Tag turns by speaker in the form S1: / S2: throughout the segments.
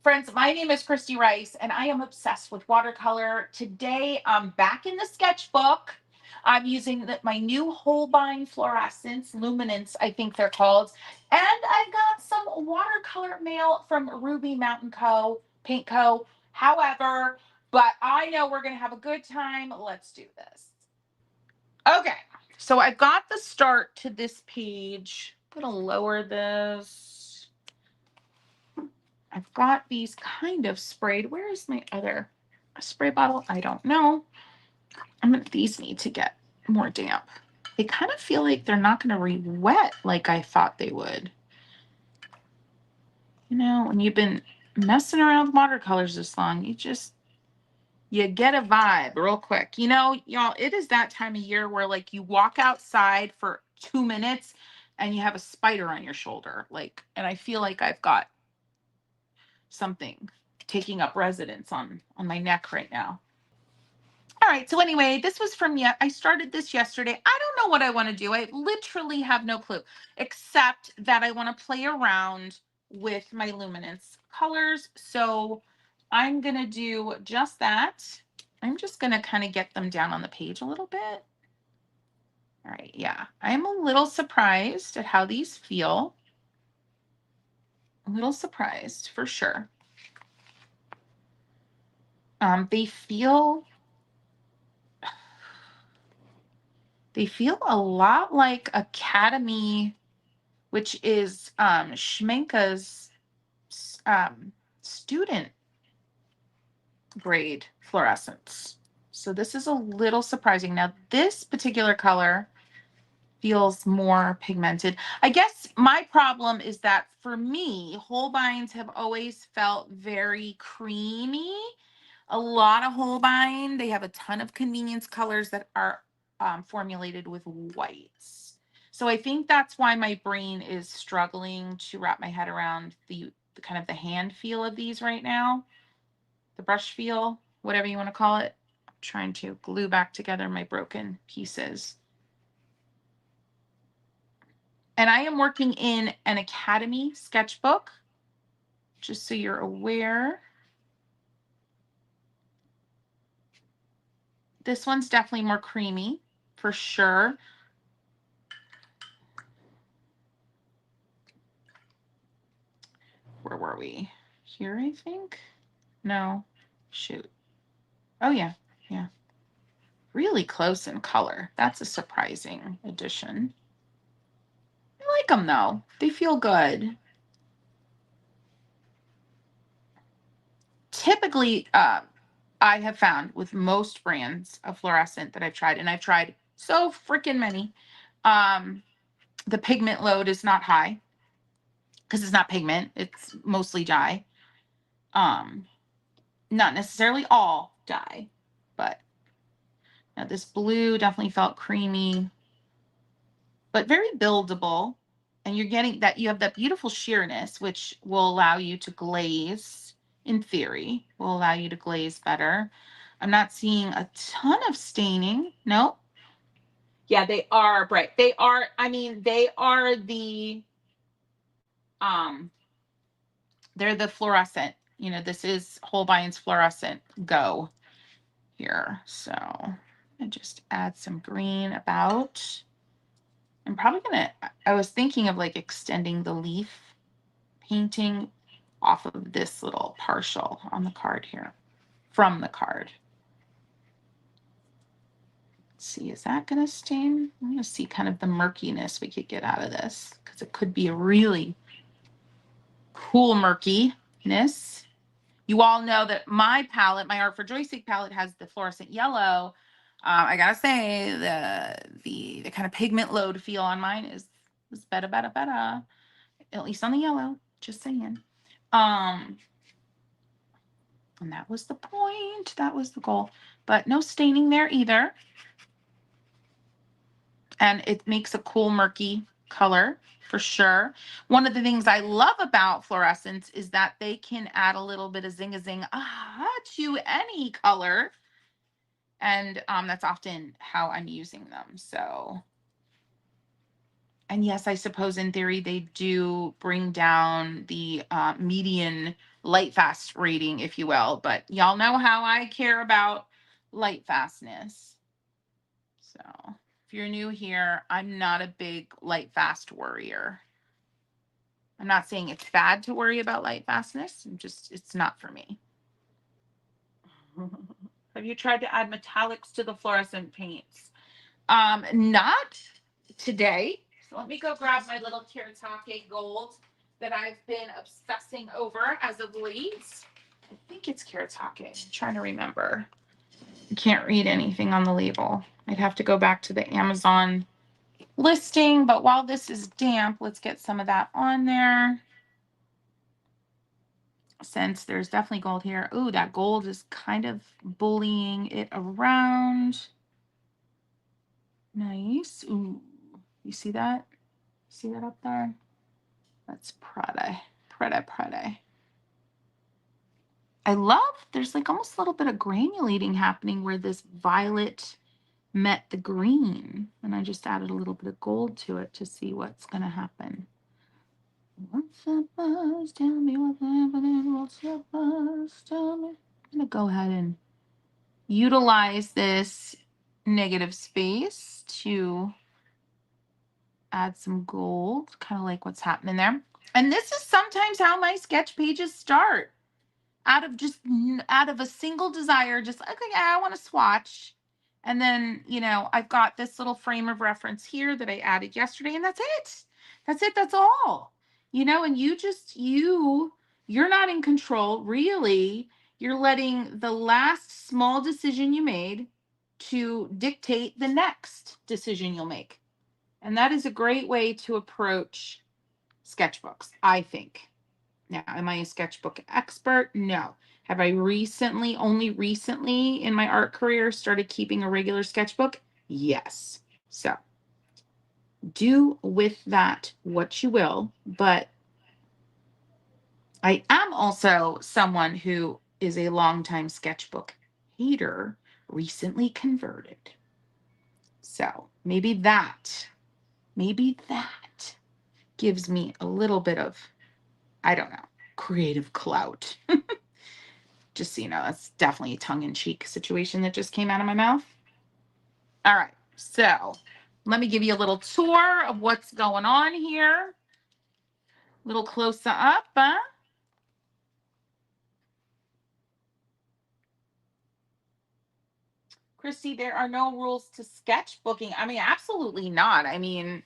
S1: Friends, my name is Christy Rice, and I am obsessed with watercolor. Today, I'm back in the sketchbook. I'm using my new Holbein Fluorescence, Luminance, I think they're called. And I've got some watercolor mail from Ruby Mountain Co., Paint Co. However, but I know we're going to have a good time. Let's do this. Okay, so I've got the start to this page. I'm going to lower this. I've got these kind of sprayed. Where is my other spray bottle? I don't know. These need to get more damp. They kind of feel like they're not going to re-wet like I thought they would. You know, when you've been messing around with watercolors this long, you get a vibe real quick. You know, y'all, it is that time of year where like you walk outside for 2 minutes and you have a spider on your shoulder. And I feel like I've got something taking up residence on my neck right now. All right, so anyway, this was from I started this yesterday. I don't know what I want to do. I literally have no clue, except that I want to play around with my luminance colors. So I'm going to do just that. I'm just going to kind of get them down on the page a little bit. All right, yeah, I'm a little surprised at how these feel. A little surprised for sure. They feel a lot like Academy, which is Schmenka's student grade fluorescence. So this is a little surprising. Now this particular color feels more pigmented. I guess my problem is that for me, Holbeins have always felt very creamy. A lot of Holbein, they have a ton of convenience colors that are formulated with whites. So I think that's why my brain is struggling to wrap my head around the kind of the hand feel of these right now. The brush feel, whatever you want to call it. I'm trying to glue back together my broken pieces. And I am working in an Academy sketchbook, just so you're aware. This one's definitely more creamy, for sure. Where were we? Here, I think? No. Shoot. Oh, yeah. Yeah. Really close in color. That's a surprising addition. I like them, though. They feel good. Typically, I have found with most brands of fluorescent that I've tried, and I've tried so freaking many, the pigment load is not high because it's not pigment. It's mostly dye. Not necessarily all dye, but now this blue definitely felt creamy, but very buildable. And you're getting that, you have that beautiful sheerness, which will allow you to glaze, in theory, will allow you to glaze better. I'm not seeing a ton of staining. Nope. Yeah, they are bright. They are, I mean, they are they're the fluorescent. You know, this is Holbein's Fluorescent Go here. So I just add some green about. I'm probably gonna, I was thinking of like extending the leaf painting off of this little partial on the card here, from the card. Let's see, is that gonna stain? I'm gonna see kind of the murkiness we could get out of this, because it could be a really cool murkiness. You all know that my palette, my Art for Joystick palette, has the fluorescent yellow. I gotta say the kind of pigment load feel on mine is better, at least on the yellow. Just saying. And that was the point. That was the goal. But no staining there either. And it makes a cool murky color for sure. One of the things I love about fluorescents is that they can add a little bit of zing-a-zing to any color. And that's often how I'm using them. So, and yes, I suppose in theory they do bring down the median light fast rating, if you will, but y'all know how I care about light fastness. So if you're new here, I'm not a big light fast worrier. I'm not saying it's bad to worry about light fastness. It's not for me. Have you tried to add metallics to the fluorescent paints? Not today. So let me go grab my little Kiritake gold that I've been obsessing over as of late. I think it's Kiritake. I'm trying to remember. I can't read anything on the label. I'd have to go back to the Amazon listing, but while this is damp, let's get some of that on there. Since there's definitely gold here. Ooh, that gold is kind of bullying it around. Nice. Ooh, you see that? See that up there? That's Prada. Prada. I love, there's like almost a little bit of granulating happening where this violet met the green. And I just added a little bit of gold to it to see what's going to happen. What's the buzz? Tell me what's happening. What's the buzz? Tell me. I'm going to go ahead and utilize this negative space to add some gold, kind of like what's happening there. And this is sometimes how my sketch pages start. Out of a single desire, just like, okay, I want to swatch. And then, I've got this little frame of reference here that I added yesterday, and that's it. That's all. And you're not in control, really. You're letting the last small decision you made to dictate the next decision you'll make. And that is a great way to approach sketchbooks, I think. Now, am I a sketchbook expert? No. Have I only recently in my art career started keeping a regular sketchbook? Yes. So do with that what you will, but I am also someone who is a longtime sketchbook hater, recently converted. So maybe that gives me a little bit of, I don't know, creative clout. Just so you know, that's definitely a tongue-in-cheek situation that just came out of my mouth. All right, so let me give you a little tour of what's going on here. A little closer up, huh? Christy, there are no rules to sketchbooking. I mean, absolutely not. I mean,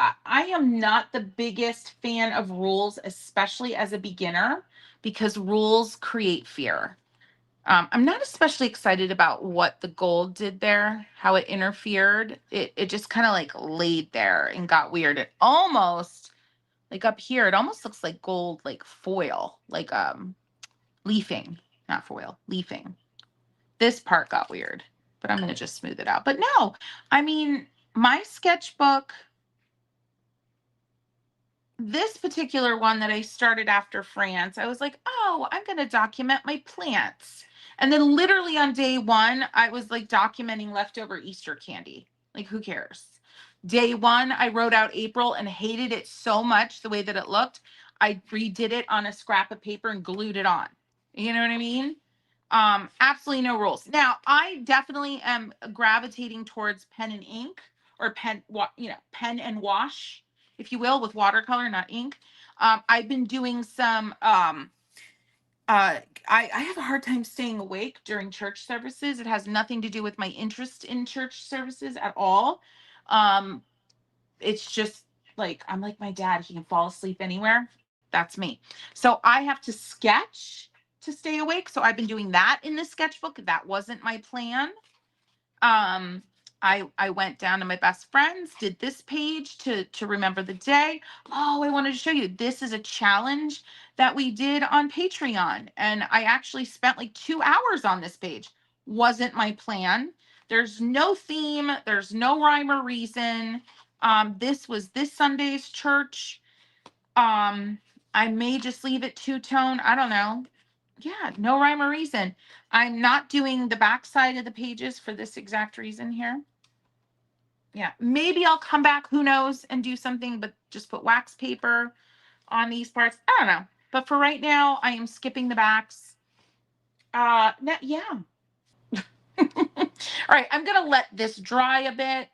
S1: I am not the biggest fan of rules, especially as a beginner, because rules create fear. I'm not especially excited about what the gold did there, how it interfered. It just kind of like laid there and got weird. It almost, like up here, it almost looks like gold, like foil, like leafing, not foil, leafing. This part got weird, but I'm gonna just smooth it out. But no, I mean, my sketchbook, this particular one that I started after France, I was like, oh, I'm going to document my plants. And then literally on day one, I was like documenting leftover Easter candy. Like, who cares? Day one, I wrote out April and hated it so much the way that it looked. I redid it on a scrap of paper and glued it on. You know what I mean? Absolutely no rules. Now, I definitely am gravitating towards pen and ink, or pen and wash, if you will, with watercolor, not ink. I've been doing some, I have a hard time staying awake during church services. It has nothing to do with my interest in church services at all. It's just like, I'm like my dad, he can fall asleep anywhere. That's me. So I have to sketch to stay awake. So I've been doing that in the sketchbook. That wasn't my plan. Um, I went down to my best friends, did this page to remember the day. Oh, I wanted to show you. This is a challenge that we did on Patreon. And I actually spent like 2 hours on this page. Wasn't my plan. There's no theme. There's no rhyme or reason. This was this Sunday's church. I may just leave it two-tone. I don't know. Yeah, no rhyme or reason. I'm not doing the back side of the pages for this exact reason here. Yeah, maybe I'll come back, who knows, and do something, but just put wax paper on these parts. I don't know. But for right now, I am skipping the backs. Yeah. All right, I'm gonna let this dry a bit.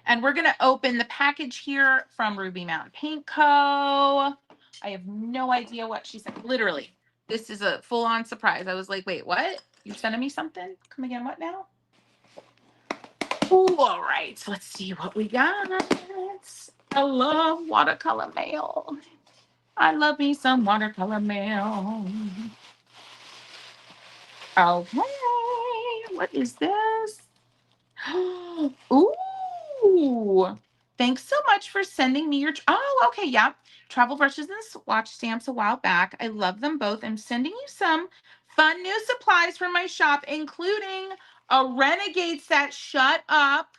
S1: And we're gonna open the package here from Ruby Mountain Paint Co. I have no idea what she said. Literally, this is a full-on surprise. I was like, wait, what? You're sending me something? Come again, what now? Ooh, all right, let's see what we got. I love watercolor mail. I love me some watercolor mail. Okay, what is this? Ooh, thanks so much for sending me your. Oh, okay, yeah. Travel brushes and swatch stamps a while back. I love them both. I'm sending you some fun new supplies from my shop, including a Renegade set. Shut up.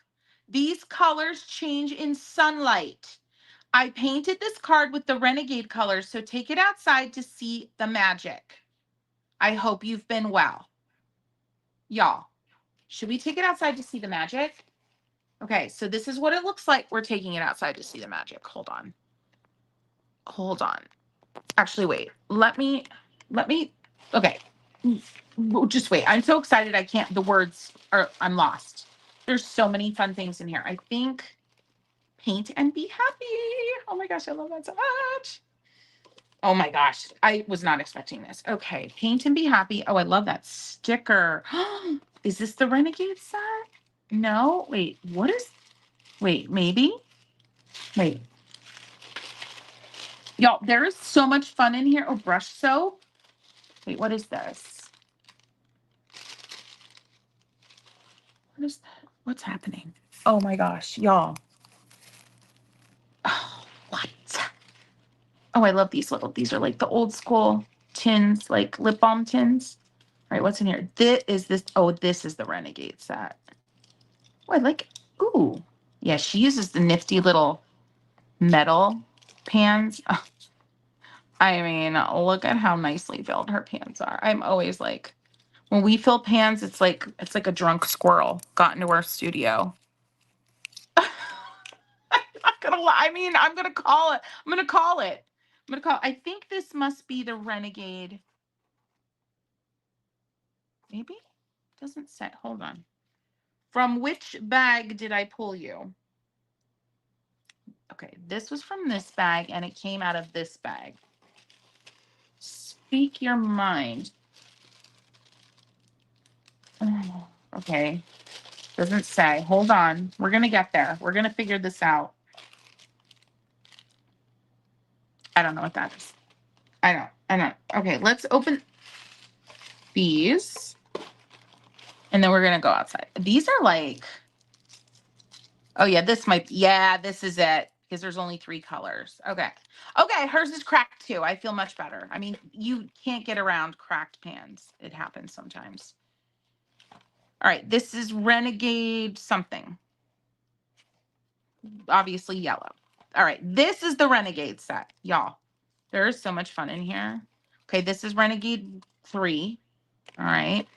S1: These colors change in sunlight. I painted this card with the Renegade colors, so take it outside to see the magic. I hope you've been well. Y'all, should we take it outside to see the magic? Okay, so this is what it looks like. We're taking it outside to see the magic. Hold on. Hold on. Actually, wait. Okay. Just wait. I'm so excited. I can't, I'm lost. There's so many fun things in here. I think paint and be happy. Oh my gosh, I love that so much. Oh my gosh, I was not expecting this. Okay, paint and be happy. Oh, I love that sticker. Is this the Renegade set? No, wait, wait, maybe? Wait. Y'all, there is so much fun in here. Oh, brush soap. Wait, what is this? What's happening? Oh my gosh, y'all. Oh, what? Oh, I love these are like the old school tins, like lip balm tins. All right, what's in here? This is the Renegade set. Oh, ooh. Yeah, she uses the nifty little metal pans. Oh, I mean, look at how nicely filled her pans are. I'm always like, when we fill pans, it's like a drunk squirrel got into our studio. I'm not gonna lie. I mean, I'm gonna call it. I think this must be the Renegade. Maybe? Doesn't say. Hold on. From which bag did I pull you? Okay, this was from this bag and it came out of this bag. Speak your mind. Oh, okay. Doesn't say. Hold on. We're gonna get there. We're gonna figure this out. I don't know what that is. I don't. Okay, let's open these. And then we're gonna go outside. These are like, oh yeah, this is it. Because there's only 3 colors. Okay. Okay, hers is cracked too. I feel much better. I mean, you can't get around cracked pans. It happens sometimes. All right, this is Renegade something. Obviously yellow. All right, this is the Renegade set, y'all. There is so much fun in here. Okay, this is Renegade 3. All right.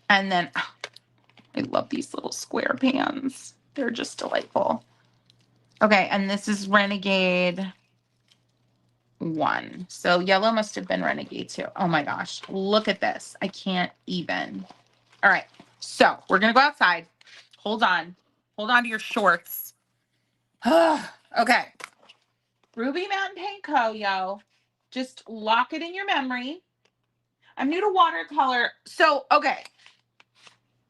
S1: And then, oh, I love these little square pans. They're just delightful. Okay, and this is Renegade 1. So yellow must have been Renegade 2. Oh my gosh, look at this. I can't even. All right, so we're going to go outside. Hold on. Hold on to your shorts. Okay. Ruby Mountain Paint Co., yo. Just lock it in your memory. I'm new to watercolor. So, okay.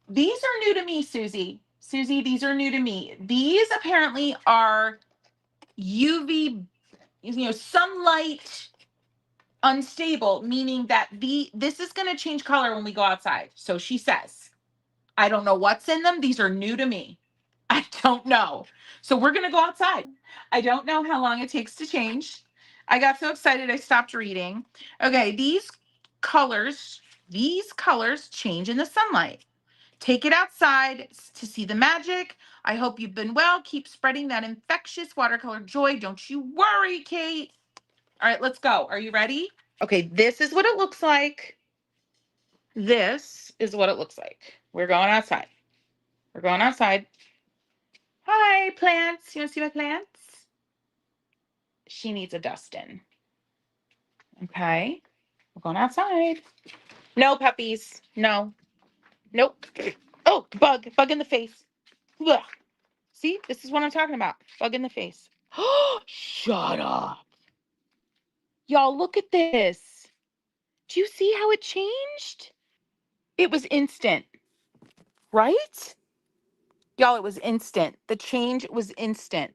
S1: These are new to me, Susie. Susie, these are new to me. These apparently are UV, sunlight unstable, meaning that this is going to change color when we go outside. So she says, I don't know what's in them. These are new to me. I don't know. So we're going to go outside. I don't know how long it takes to change. I got so excited I stopped reading. Okay, these colors change in the sunlight. Take it outside to see the magic. I hope you've been well. Keep spreading that infectious watercolor joy. Don't you worry, Kate. All right, let's go. Are you ready? Okay, this is what it looks like. This is what it looks like. We're going outside. We're going outside. Hi, plants. You want to see my plants? She needs a dust in. Okay. We're going outside. No puppies. No. Nope. Oh, bug. Bug in the face. Ugh. See, this is what I'm talking about. Bug in the face. Shut up. Y'all, look at this. Do you see how it changed? It was instant, right? Y'all, it was instant. The change was instant.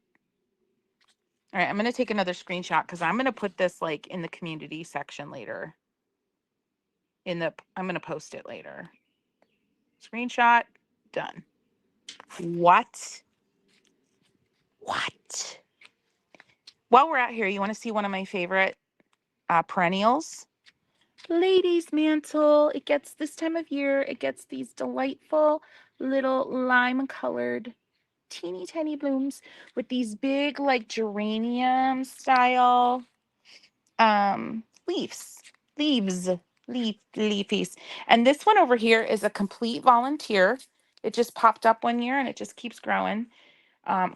S1: All right, I'm going to take another screenshot because I'm going to put this like in the community section later. I'm going to post it later. Screenshot, done. What? What? While we're out here, you want to see one of my favorite perennials? Ladies' mantle. It gets this time of year, it gets these delightful little lime colored teeny tiny blooms with these big like geranium style leaves. Leafies. And this one over here is a complete volunteer. It just popped up one year and it just keeps growing.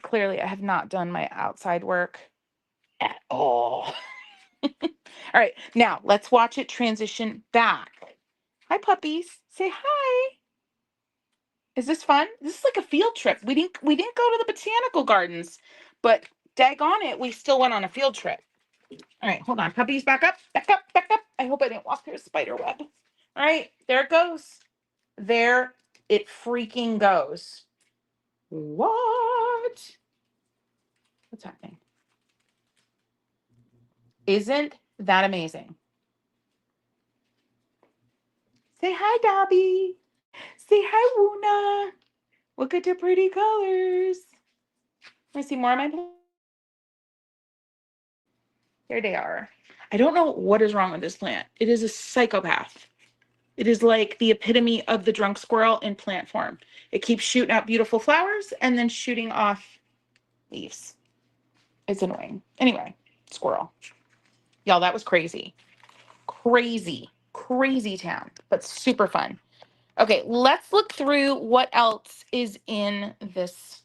S1: Clearly I have not done my outside work at all. All right, now let's watch it transition back. Hi, puppies. Say hi. Is this fun? This is like a field trip. We didn't go to the botanical gardens, but daggone it, we still went on a field trip. All right, hold on. Puppies, back up, back up, back up. I hope I didn't walk through a spider web. All right, there it goes. There it freaking goes. What? What's happening? Isn't that amazing? Say hi, Dobby. Say hi, Wuna. Look at the pretty colors. Want to see more of my plants? Here they are. I don't know what is wrong with this plant. It is a psychopath. It is like the epitome of the drunk squirrel in plant form. It keeps shooting out beautiful flowers and then shooting off leaves. It's annoying. Anyway, squirrel. Y'all, that was crazy. Crazy town, but super fun. Okay, let's look through what else is in this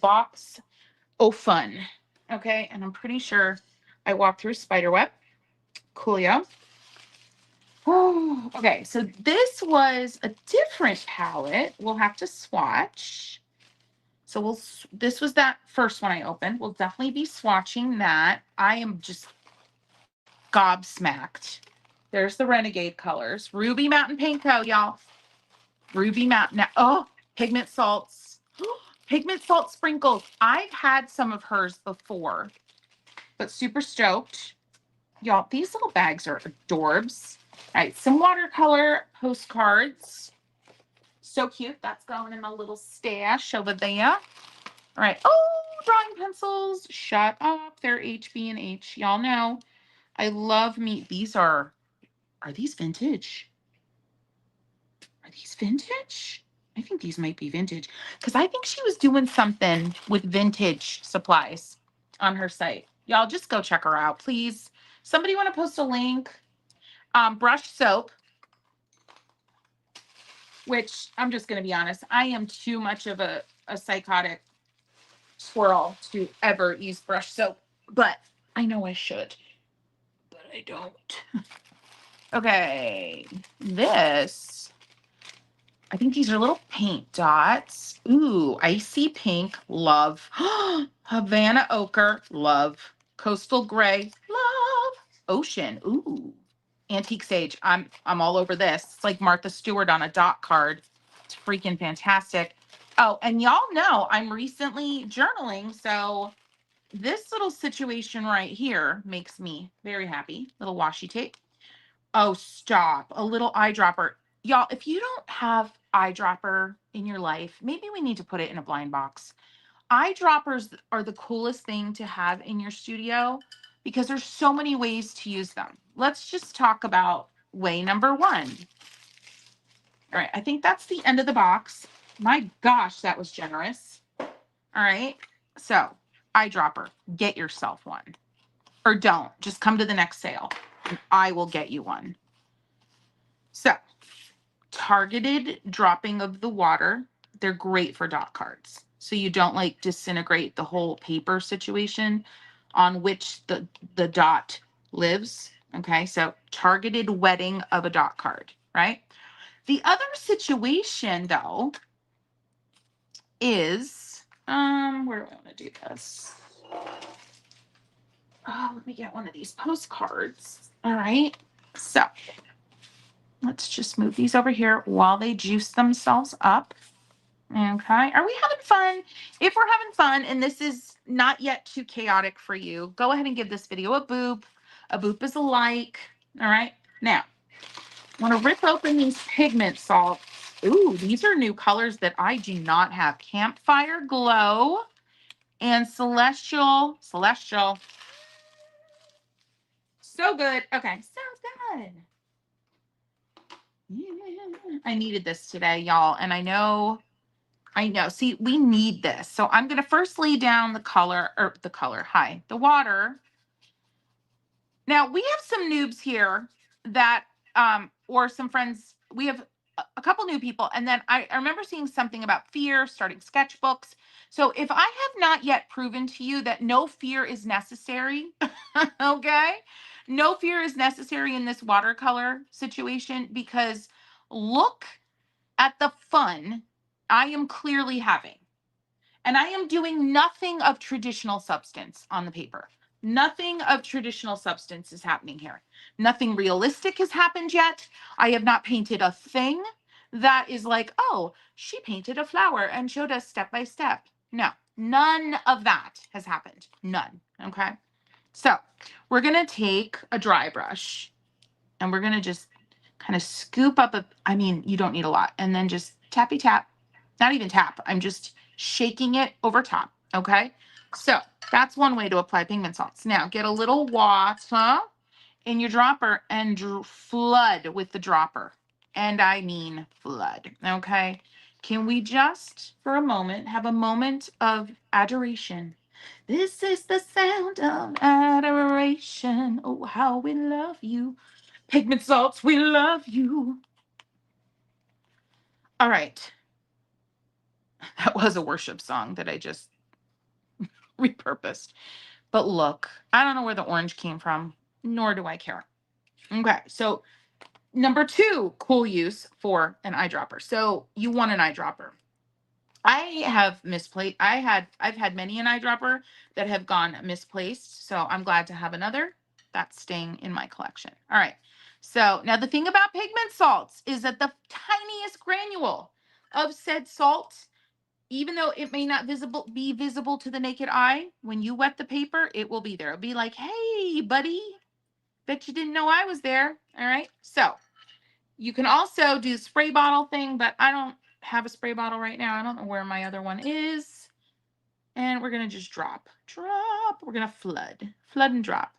S1: box. Oh, fun. Okay, and I'm pretty sure I walked through spiderweb. Coolio. Oh, okay, so this was a different palette. We'll have to swatch. So this was that first one I opened. We'll definitely be swatching that. I am just gobsmacked. There's the Renegade colors. Ruby Mountain Panko, y'all. Ruby Mountain. Now, oh, Pigment salts. Pigment salt sprinkles. I've had some of hers before, but super stoked. Y'all, these little bags are adorbs. All right, some watercolor postcards. So cute. That's going in a little stash over there. All right. Oh, drawing pencils. Shut up. They're HB and H. Y'all know I love me. Are these vintage? Are these vintage? I think these might be vintage because I think she was doing something with vintage supplies on her site. Y'all just go check her out, please. Somebody want to post a link? Brush soap, which I'm just going to be honest, I am too much of a psychotic squirrel to ever use brush soap, but I know I should, but I don't. Okay, this, I think these are little paint dots. Ooh, icy pink, love. Havana ochre, love. Coastal gray, love. Ocean, ooh. Antique sage, I'm all over this. It's like Martha Stewart on a dot card. It's freaking fantastic. Oh, and y'all know I'm recently journaling, so this little situation right here makes me very happy. Little washi tape. Oh, stop. A little eyedropper. Y'all, if you don't have eyedropper in your life, maybe we need to put it in a blind box. Eyedroppers are the coolest thing to have in your studio because there's so many ways to use them. Let's just talk about way number one. All right, I think that's the end of the box. My gosh, that was generous. All right, so eyedropper, get yourself one. Or don't, just come to the next sale and I will get you one. So, targeted dropping of the water. They're great for dot cards. So you don't like disintegrate the whole paper situation on which the dot lives. Okay, so targeted wetting of a dot card, right? The other situation though is, where do I want to do this? Oh, let me get one of these postcards. All right, so let's just move these over here while they juice themselves up. Okay, are we having fun? If we're having fun and this is not yet too chaotic for you, go ahead and give this video a boop. A boop is a like. All right, now I want to rip open these pigment salts. Ooh, these are new colors that I do not have. Campfire Glow and Celestial. Celestial. So good. Okay, sounds good. Yeah. I needed this today, y'all. And I know. See, we need this. So I'm going to first lay down the color, or the water. Now we have some noobs here that, or some friends, we have a couple new people. And then I remember seeing something about fear, starting sketchbooks. So if I have not yet proven to you that no fear is necessary, okay? No fear is necessary in this watercolor situation, because look at the fun I am clearly having. And I am doing nothing of traditional substance on the paper. Nothing of traditional substance is happening here. Nothing realistic has happened yet. I have not painted a thing that is like, oh, she painted a flower and showed us step by step. No, none of that has happened. None. Okay. So we're going to take a dry brush and we're going to just kind of scoop up I mean, you don't need a lot. And then just tappy tap, not even tap. I'm just shaking it over top. Okay. So that's one way to apply pigment salts. Now get a little water in your dropper and flood with the dropper. And I mean flood. Okay. Can we just for a moment have a moment of adoration? This is the sound of adoration. Oh, how we love you. Pigment salts, we love you. All right. That was a worship song that I just repurposed. But look, I don't know where the orange came from, nor do I care. Okay, so number 2 cool use for an eyedropper. So you want an eyedropper. I have misplaced. I've had many an eyedropper that have gone misplaced. So I'm glad to have another that's staying in my collection. All right. So now the thing about pigment salts is that the tiniest granule of said salt, even though it may not be visible to the naked eye, when you wet the paper, it will be there. It'll be like, hey, buddy, bet you didn't know I was there. All right. So you can also do the spray bottle thing, but I don't have a spray bottle right now. I don't know where my other one is. And we're going to just drop. We're going to flood and drop.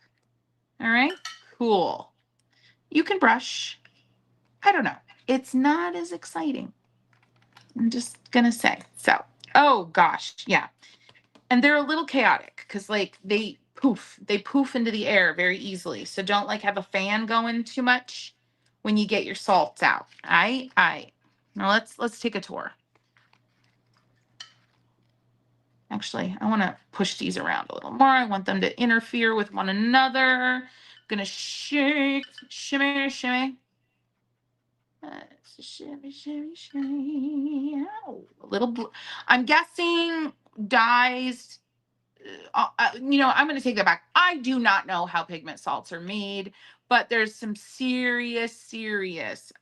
S1: All right. Cool. You can brush. I don't know. It's not as exciting. I'm just going to say. So, oh gosh. Yeah. And they're a little chaotic because like they poof into the air very easily. So don't like have a fan going too much when you get your salts out. Now let's take a tour. Actually, I want to push these around a little more. I want them to interfere with one another. I'm gonna shake, shimmy, shimmy. Shimmy, shimmy, shimmy. Ow. A little blue. I'm guessing dyes. I'm going to take that back. I do not know how pigment salts are made, but there's some serious,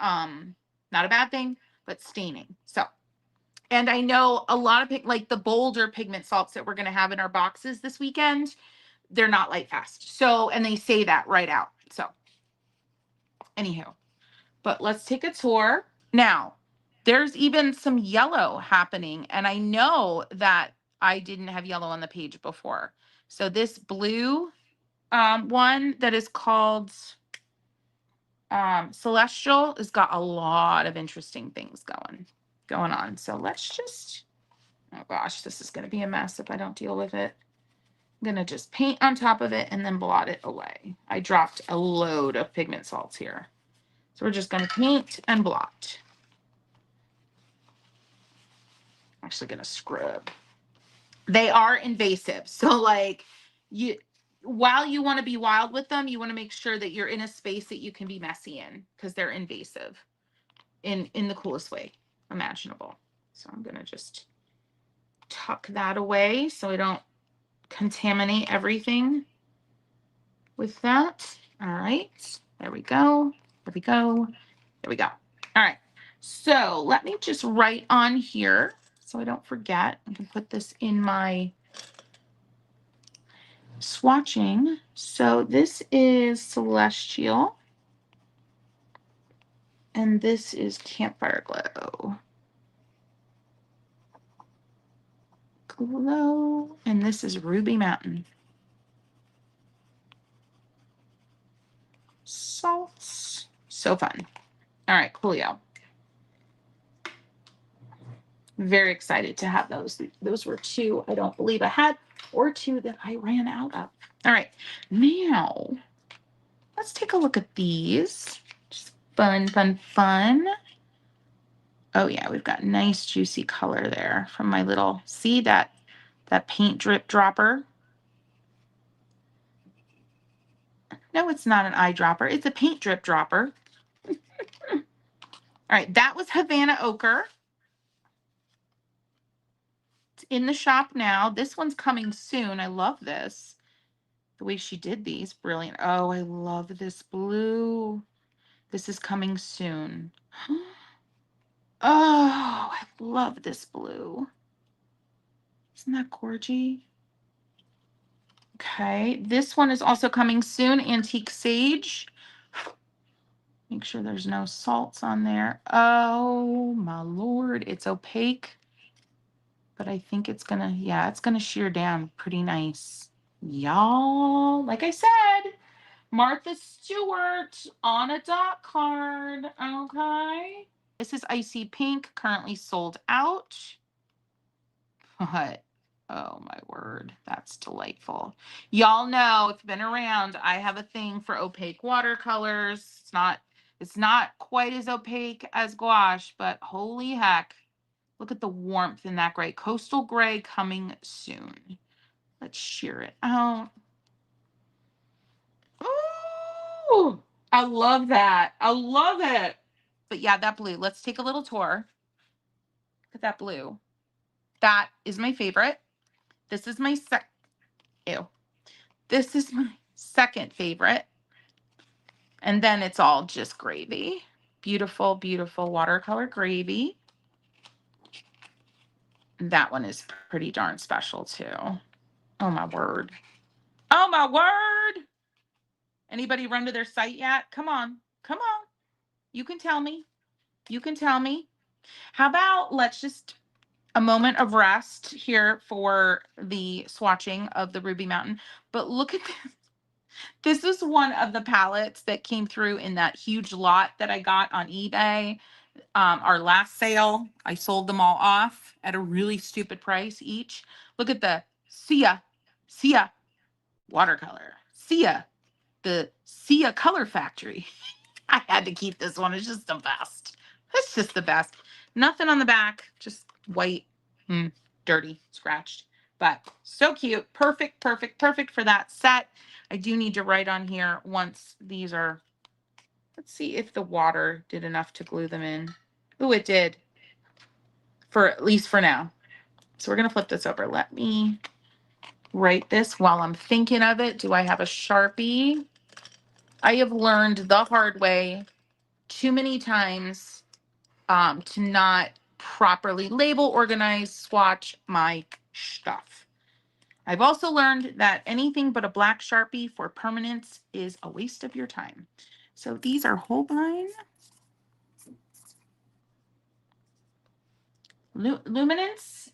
S1: not a bad thing, but staining. So, and I know a lot of like the bolder pigment salts that we're going to have in our boxes this weekend, they're not light fast. So, and they say that right out. So, anywho, but let's take a tour. Now, there's even some yellow happening, and I know that I didn't have yellow on the page before. So this blue one that is called Celestial has got a lot of interesting things going on. So let's just, oh gosh, this is going to be a mess if I don't deal with it. I'm going to just paint on top of it and then blot it away. I dropped a load of pigment salts here. So we're just going to paint and blot. Actually going to scrub. They are invasive. So like while you want to be wild with them, you want to make sure that you're in a space that you can be messy in, because they're invasive in the coolest way imaginable. So I'm going to just tuck that away so I don't contaminate everything with that. All right, there we go. There we go. There we go. All right. So let me just write on here so I don't forget. I can put this in my swatching. So this is Celestial. And this is Campfire Glow. Glow. And this is Ruby Mountain. Salts. So fun. All right, coolio. Very excited to have those. Those were two I don't believe I had, or two that I ran out of. All right, now let's take a look at these. Just fun, fun, fun. Oh yeah, we've got nice juicy color there from my little, see that paint drip dropper? No, it's not an eyedropper. It's a paint drip dropper. All right, that was Havana Ochre. It's in the shop now. This one's coming soon. I love this. The way she did these, brilliant. Oh, I love this blue. This is coming soon. Oh, I love this blue. Isn't that gorgy? Okay, this one is also coming soon, Antique Sage. Make sure there's no salts on there. Oh my Lord, it's opaque, but I think it's gonna, yeah, it's gonna shear down pretty nice. Y'all, like I said, Martha Stewart on a dot card, okay? This is Icy Pink, currently sold out. But, oh my word, that's delightful. Y'all know, if you've been around, I have a thing for opaque watercolors. It's not quite as opaque as gouache, but holy heck, look at the warmth in that gray. Coastal Gray coming soon. Let's shear it out. Ooh, I love that. I love it. But yeah, that blue. Let's take a little tour. Look at that blue. That is my favorite. This is my This is my second favorite. And then it's all just gravy. Beautiful, beautiful watercolor gravy. That one is pretty darn special too. Oh my word. Oh my word. Anybody run to their site yet? Come on. Come on. You can tell me. You can tell me. How about let's just a moment of rest here for the swatching of the Ruby Mountain. But look at this. This is one of the palettes that came through in that huge lot that I got on eBay. Our last sale, I sold them all off at a really stupid price each. Look at the Sia watercolor. Sia, the Sia Color Factory. I had to keep this one. It's just the best. It's just the best. Nothing on the back, just white, dirty, scratched. But so cute. Perfect, perfect, perfect for that set. I do need to write on here once these are, let's see if the water did enough to glue them in. Oh, it did. For at least for now. So we're going to flip this over. Let me write this while I'm thinking of it. Do I have a Sharpie? I have learned the hard way too many times to not properly label, organize, swatch my stuff. I've also learned that anything but a black Sharpie for permanence is a waste of your time. So these are Holbein. Luminance?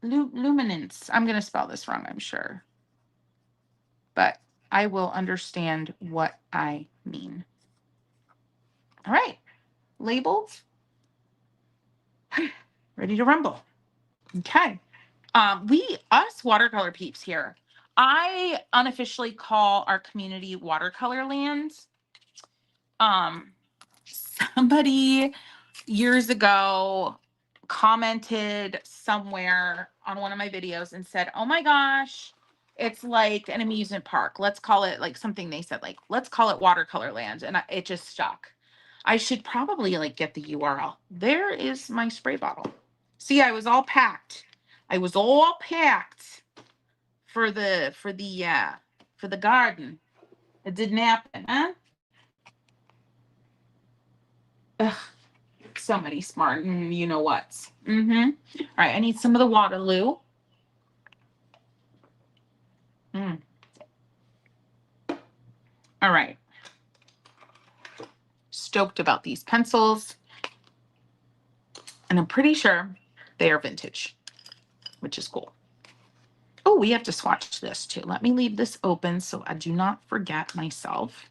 S1: Luminance. I'm going to spell this wrong, I'm sure. But I will understand what I mean. All right. Labeled. Ready to rumble. Okay. Us watercolor peeps here. I unofficially call our community Watercolor Land. Somebody years ago commented somewhere on one of my videos and said, "Oh my gosh, It's like an amusement park. Let's call it like something they said, like, let's call it Watercolor Land. And it just stuck. I should probably like get the URL. There is my spray bottle. See, I was all packed. I was all packed for the garden. It didn't happen, huh? Ugh, so many smart you know what's. All right, I need some of the Waterloo. All right. Stoked about these pencils. And I'm pretty sure they are vintage, which is cool. Oh, we have to swatch this too. Let me leave this open so I do not forget myself,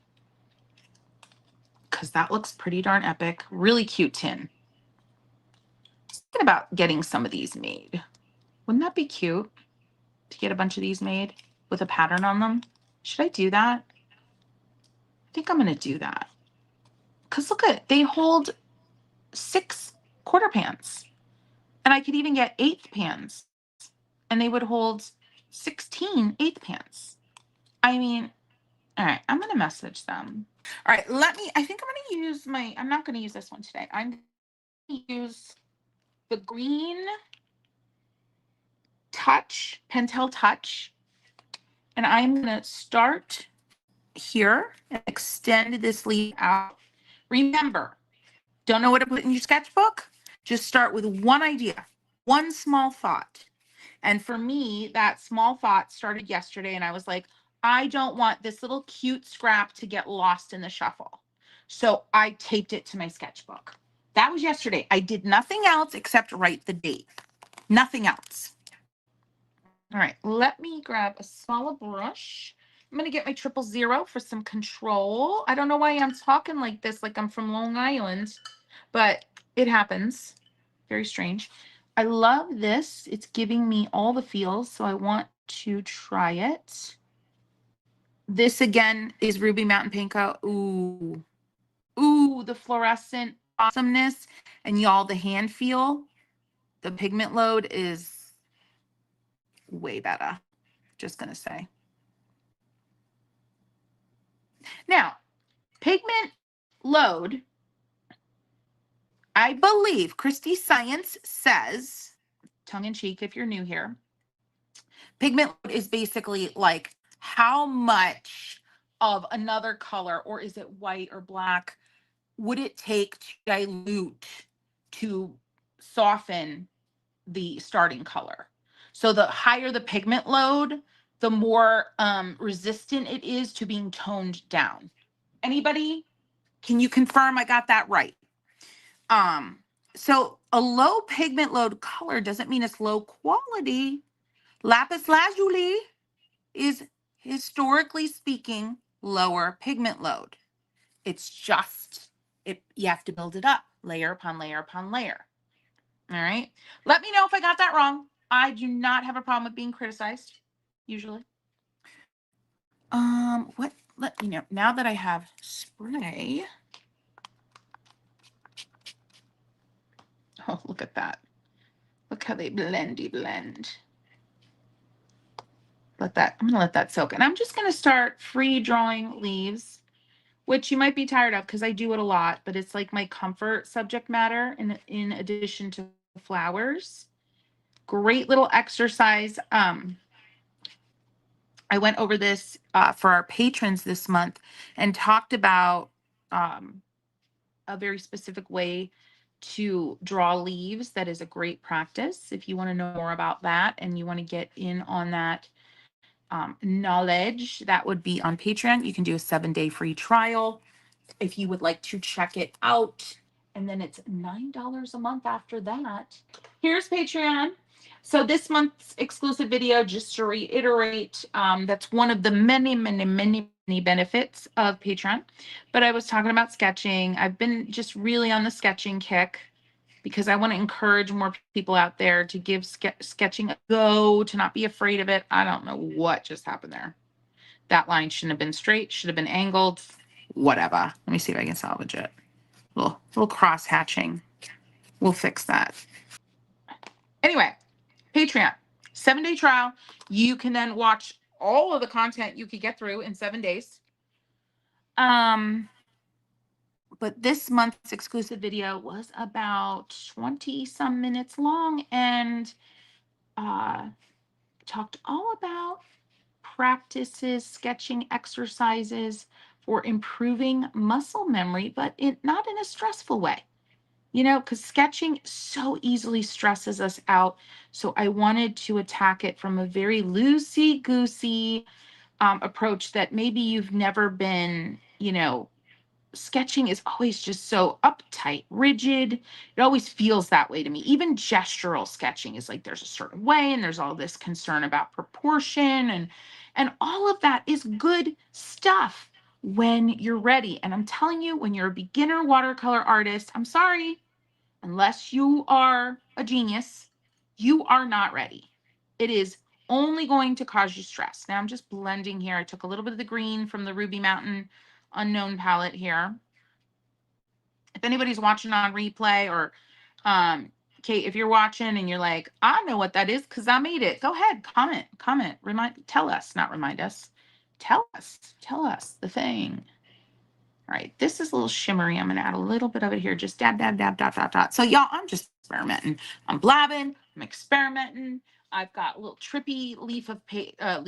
S1: because that looks pretty darn epic. Really cute tin. Thinking about getting some of these made. Wouldn't that be cute to get a bunch of these made with a pattern on them? Should I do that? I think I'm going to do that. Because look at, they hold 6 quarter pans. And I could even get 1/8 pans. And they would hold 16 1/8 pans. I mean, all right, I'm going to message them. All right, I think I'm going to use I'm not going to use this one today. I'm going to use the green Touch, Pentel Touch. And I'm going to start here and extend this leaf out. Remember, don't know what to put in your sketchbook? Just start with one idea, one small thought. And for me, that small thought started yesterday, and I was like, I don't want this little cute scrap to get lost in the shuffle. So I taped it to my sketchbook. That was yesterday. I did nothing else except write the date. Nothing else. All right, let me grab a smaller brush. I'm going to get my 000 for some control. I don't know why I'm talking like this, like I'm from Long Island, but it happens. Very strange. I love this. It's giving me all the feels, so I want to try it. This again is Ruby Mountain Pinko. Ooh. Ooh, the fluorescent awesomeness. And y'all, the hand feel, the pigment load is way better. Just going to say. Now, pigment load, I believe Christy Science says, tongue in cheek if you're new here, pigment load is basically like how much of another color, or is it white or black, would it take to dilute to soften the starting color. So the higher the pigment load, the more resistant it is to being toned down. Anybody? Can you confirm I got that right? So a low pigment load color doesn't mean it's low quality. Lapis lazuli is, historically speaking, lower pigment load. It's just, you have to build it up layer upon layer upon layer. All right. Let me know if I got that wrong. I do not have a problem with being criticized, usually. Let me know now that I have spray. Oh, look at that. Look how they blend. I'm gonna let that soak. And I'm just gonna start free drawing leaves, which you might be tired of because I do it a lot, but it's like my comfort subject matter in addition to flowers. Great little exercise. I went over this for our patrons this month and talked about a very specific way to draw leaves. That is a great practice. If you want to know more about that and you want to get in on that knowledge, that would be on Patreon. You can do a 7-day free trial if you would like to check it out. And then it's $9 a month after that. Here's Patreon. So this month's exclusive video, just to reiterate, that's one of the many benefits of Patreon. But I was talking about sketching. I've been just really on the sketching kick because I want to encourage more people out there to give sketching a go, to not be afraid of it. I don't know what just happened there. That line shouldn't have been straight, should have been angled, whatever. Let me see if I can salvage it. Little cross hatching. We'll fix that. Anyway, Patreon, 7-day trial. You can then watch all of the content you could get through in 7 days. But this month's exclusive video was about 20 some minutes long and talked all about practices, sketching exercises for improving muscle memory, but not in a stressful way. You know, because sketching so easily stresses us out. So I wanted to attack it from a very loosey-goosey approach that maybe you've never been, you know, sketching is always just so uptight, rigid. It always feels that way to me. Even gestural sketching is like there's a certain way and there's all this concern about proportion and all of that is good stuff when you're ready. And I'm telling you, when you're a beginner watercolor artist, I'm sorry, unless you are a genius, you are not ready. It is only going to cause you stress. Now I'm just blending here. I took a little bit of the green from the Ruby Mountain Unknown palette here. If anybody's watching on replay or Kate, if you're watching and you're like, I know what that is because I made it, go ahead, comment, tell us, not remind us. Tell us the thing. All right, this is a little shimmery. I'm gonna add a little bit of it here. Just dab, dab, dab, dot, dot, dot. So y'all, I'm just experimenting. I'm blabbing, I'm experimenting. I've got a little trippy leaf of page. I've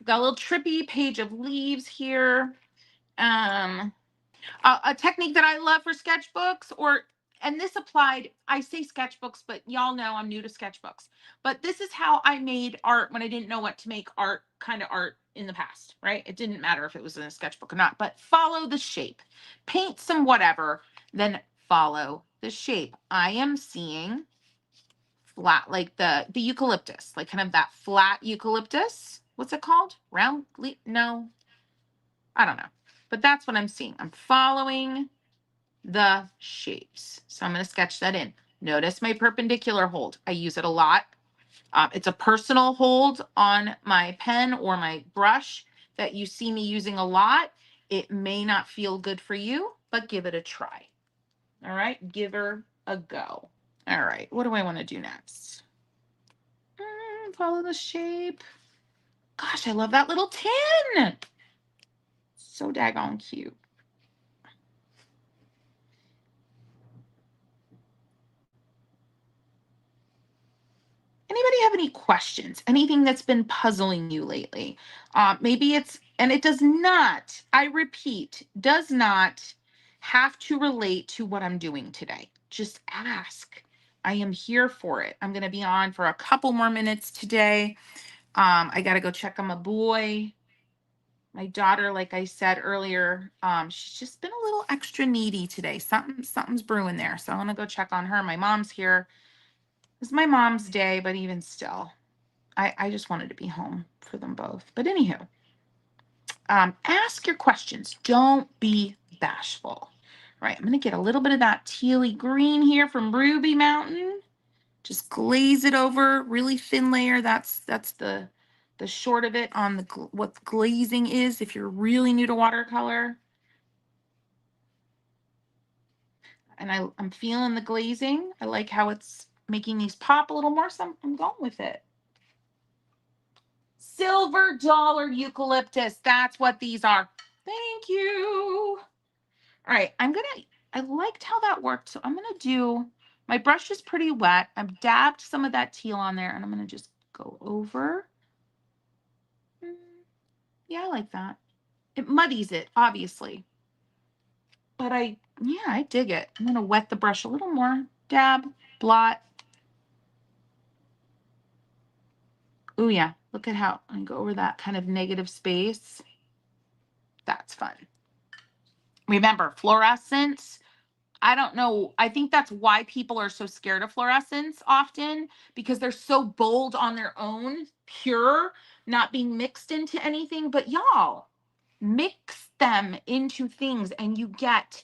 S1: got a little trippy page of leaves here. A technique that I love for sketchbooks, and this applied, I say sketchbooks, but y'all know I'm new to sketchbooks. But this is how I made art when I didn't know what to make kind of art in the past, right? It didn't matter if it was in a sketchbook or not, but follow the shape. Paint some whatever, then follow the shape. I am seeing flat, like the eucalyptus, like kind of that flat eucalyptus. What's it called? Round leaf? No, I don't know. But that's what I'm seeing. I'm following the shapes. So I'm going to sketch that in. Notice my perpendicular hold. I use it a lot. It's a personal hold on my pen or my brush that you see me using a lot. It may not feel good for you, but give it a try. All right, give her a go. All right, what do I want to do next? Follow the shape. Gosh, I love that little tin. So daggone cute. Anybody have any questions? Anything that's been puzzling you lately? Maybe it's, and it does not, I repeat, does not have to relate to what I'm doing today. Just ask. I am here for it. I'm going to be on for a couple more minutes today. I got to go check on my boy. My daughter, like I said earlier, she's just been a little extra needy today. Something's brewing there. So I'm going to go check on her. My mom's here. It's my mom's day, but even still, I just wanted to be home for them both. But anywho, ask your questions. Don't be bashful. All right, I'm going to get a little bit of that tealy green here from Ruby Mountain. Just glaze it over, really thin layer. That's the short of it on the what glazing is if you're really new to watercolor. And I'm feeling the glazing. I like how it's making these pop a little more, so I'm going with it. Silver dollar eucalyptus. That's what these are. Thank you. All right, I liked how that worked. So I'm gonna do, my brush is pretty wet. I've dabbed some of that teal on there and I'm gonna just go over. Yeah, I like that. It muddies it, obviously. But I dig it. I'm gonna wet the brush a little more. Dab, blot. Oh yeah, look at how I go over that kind of negative space. That's fun. Remember, fluorescence, I don't know. I think that's why people are so scared of fluorescence often, because they're so bold on their own, pure, not being mixed into anything. But y'all, mix them into things and you get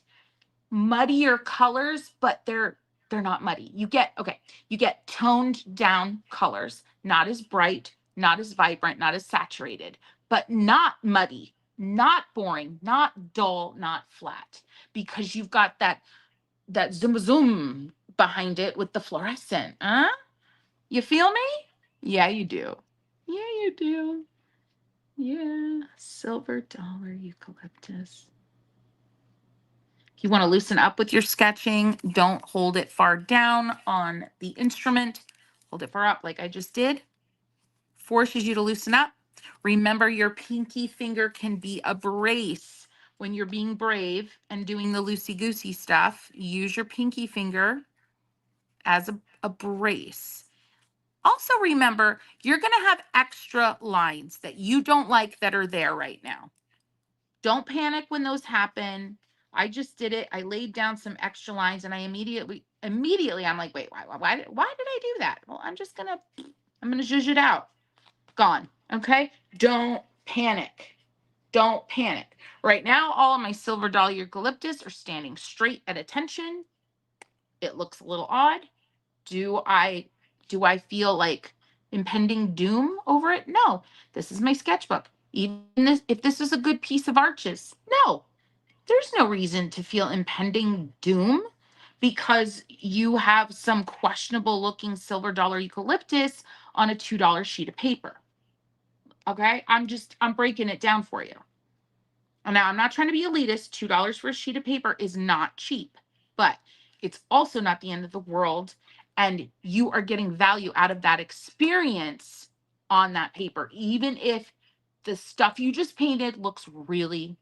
S1: muddier colors, but they're not muddy. You get toned down colors, not as bright, not as vibrant, not as saturated, but not muddy, not boring, not dull, not flat, because you've got that zoom zoom behind it with the fluorescent. You feel me? Yeah, you do. Yeah, you do. Yeah, silver dollar eucalyptus. If you want to loosen up with your sketching, don't hold it far down on the instrument. Hold it far up like I just did. Forces you to loosen up. Remember, your pinky finger can be a brace when you're being brave and doing the loosey-goosey stuff. Use your pinky finger as a brace. Also remember, you're going to have extra lines that you don't like that are there right now. Don't panic when those happen. I just did it. I laid down some extra lines and I immediately I'm like, wait, why did I do that? Well, I'm gonna zhuzh it out. Gone. Okay. Don't panic. Don't panic. Right now, all of my silver dollar eucalyptus are standing straight at attention. It looks a little odd. Do I feel like impending doom over it? No. This is my sketchbook. Even if this is a good piece of arches, no. There's no reason to feel impending doom because you have some questionable looking silver dollar eucalyptus on a $2 sheet of paper. Okay? I'm breaking it down for you. And now I'm not trying to be elitist. $2 for a sheet of paper is not cheap, but it's also not the end of the world. And you are getting value out of that experience on that paper, even if the stuff you just painted looks really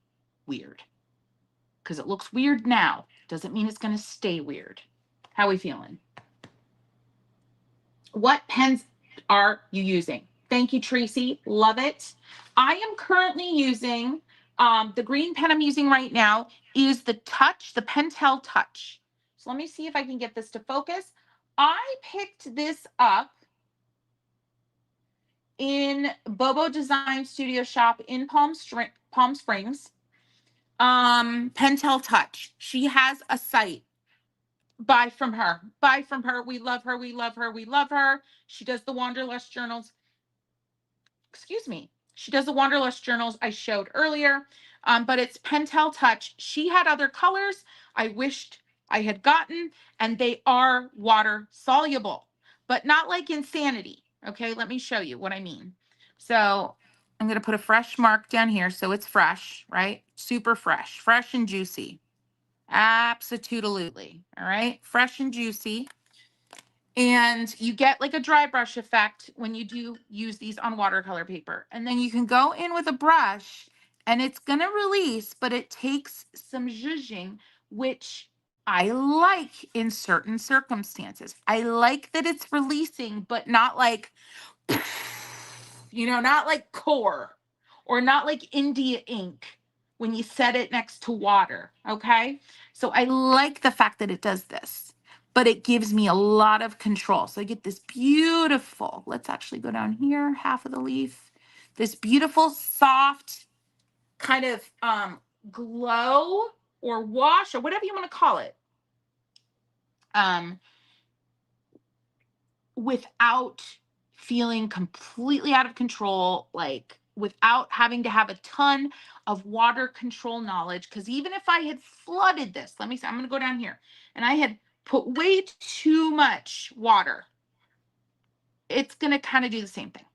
S1: weird. Because it looks weird now doesn't mean it's going to stay weird. How are we feeling? What pens are you using? Thank you, Tracy. Love it. I am currently using the green pen I'm using right now is the Pentel Touch. So let me see if I can get this to focus. I picked this up in Bobo Design Studio Shop in Palm Springs. Pentel Touch. She has a site. Buy from her. Buy from her. We love her. We love her. We love her. She does the Wanderlust journals. Excuse me. She does the Wanderlust journals I showed earlier. But it's Pentel Touch. She had other colors I wished I had gotten, and they are water soluble, but not like Insanity. Okay, let me show you what I mean. So I'm going to put a fresh mark down here so it's fresh, right? Super fresh, fresh and juicy. Absolutely. All right. Fresh and juicy. And you get like a dry brush effect when you do use these on watercolor paper. And then you can go in with a brush and it's going to release, but it takes some zhuzhing, which I like in certain circumstances. I like that it's releasing, but not like, not like core or not like India ink when you set it next to water. Okay. So I like the fact that it does this, but it gives me a lot of control. So I get this beautiful, let's actually go down here, half of the leaf, this beautiful, soft kind of glow or wash or whatever you want to call it. Without feeling completely out of control, like without having to have a ton of water control knowledge. Because even if I had flooded this, let me see, I'm going to go down here and I had put way too much water, it's going to kind of do the same thing.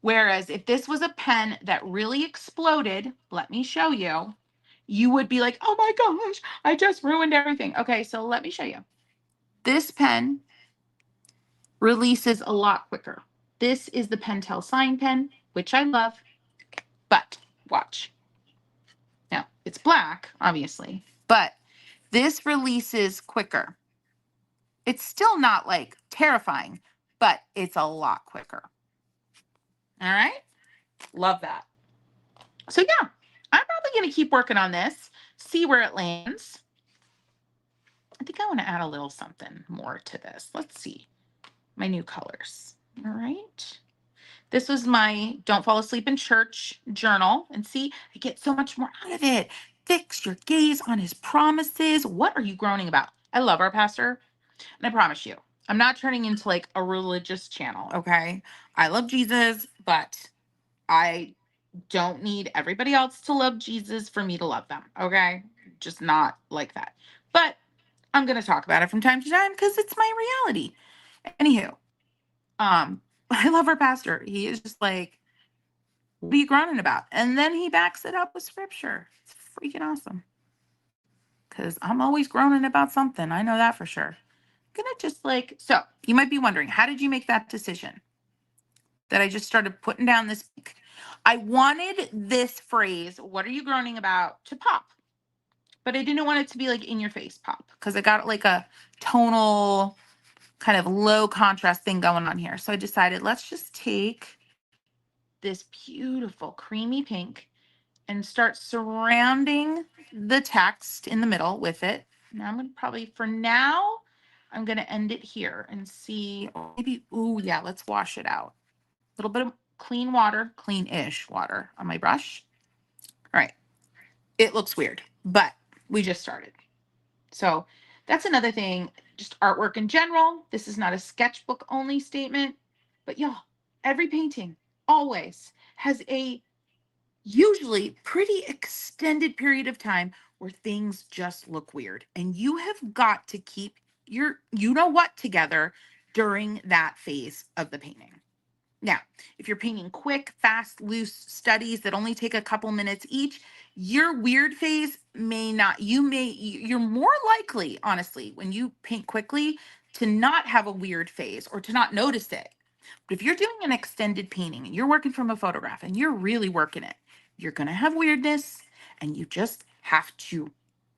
S1: Whereas if this was a pen that really exploded, let me show you, you would be like, oh my gosh, I just ruined everything. Okay, so let me show you. This pen releases a lot quicker. This is the Pentel Sign Pen, which I love, but watch. Now, it's black, obviously, but this releases quicker. It's still not like terrifying, but it's a lot quicker. All right? Love that. So yeah, I'm probably going to keep working on this, see where it lands. I think I want to add a little something more to this. Let's see. My new colors. All right. This was my Don't Fall Asleep in Church journal. And see, I get so much more out of it. Fix your gaze on his promises. What are you groaning about? I love our pastor. And I promise you, I'm not turning into like a religious channel, okay? I love Jesus, but I don't need everybody else to love Jesus for me to love them, okay? Just not like that. But I'm going to talk about it from time to time because it's my reality. Anywho, I love our pastor. He is just like, What are you groaning about? And then he backs it up with scripture. It's freaking awesome. Because I'm always groaning about something. I know that for sure. I'm gonna just like, so you might be wondering, how did you make that decision? That I just started putting down this. I wanted this phrase, what are you groaning about, to pop. But I didn't want it to be like in your face pop because I got like a tonal kind of low contrast thing going on here. So I decided let's just take this beautiful creamy pink and start surrounding the text in the middle with it. Now I'm going to probably, for now, I'm going to end it here and see, or maybe, ooh, yeah, let's wash it out. A little bit of clean water, clean-ish water on my brush. All right. It looks weird, but we just started. So that's another thing, just artwork in general. This is not a sketchbook only statement, but y'all, every painting always has a usually pretty extended period of time where things just look weird. And you have got to keep your you know what together during that phase of the painting. Now, if you're painting quick, fast, loose studies that only take a couple minutes each, your weird phase may not, you're more likely, honestly, when you paint quickly to not have a weird phase or to not notice it. But if you're doing an extended painting and you're working from a photograph and you're really working it, you're going to have weirdness and you just have to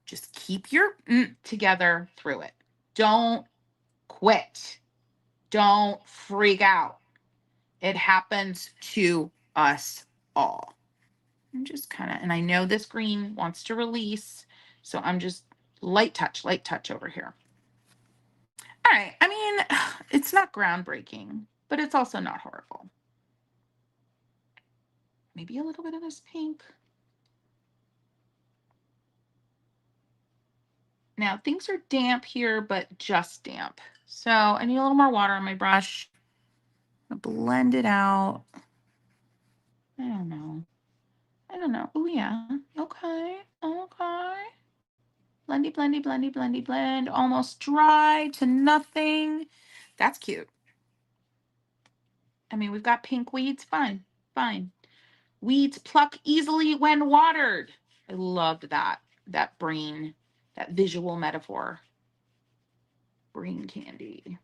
S1: just keep your together through it. Don't quit. Don't freak out. It happens to us all. I'm just kind of, and I know this green wants to release, so I'm just light touch over here. All right, I mean, it's not groundbreaking, but it's also not horrible. Maybe a little bit of this pink. Now, things are damp here, but just damp. So I need a little more water on my brush. I'm gonna blend it out. I don't know. Oh, yeah. Okay. Blendy, blendy, blendy, blendy, blend. Almost dry to nothing. That's cute. I mean, we've got pink weeds. Fine. Weeds pluck easily when watered. I loved that. That brain, that visual metaphor. Brain candy.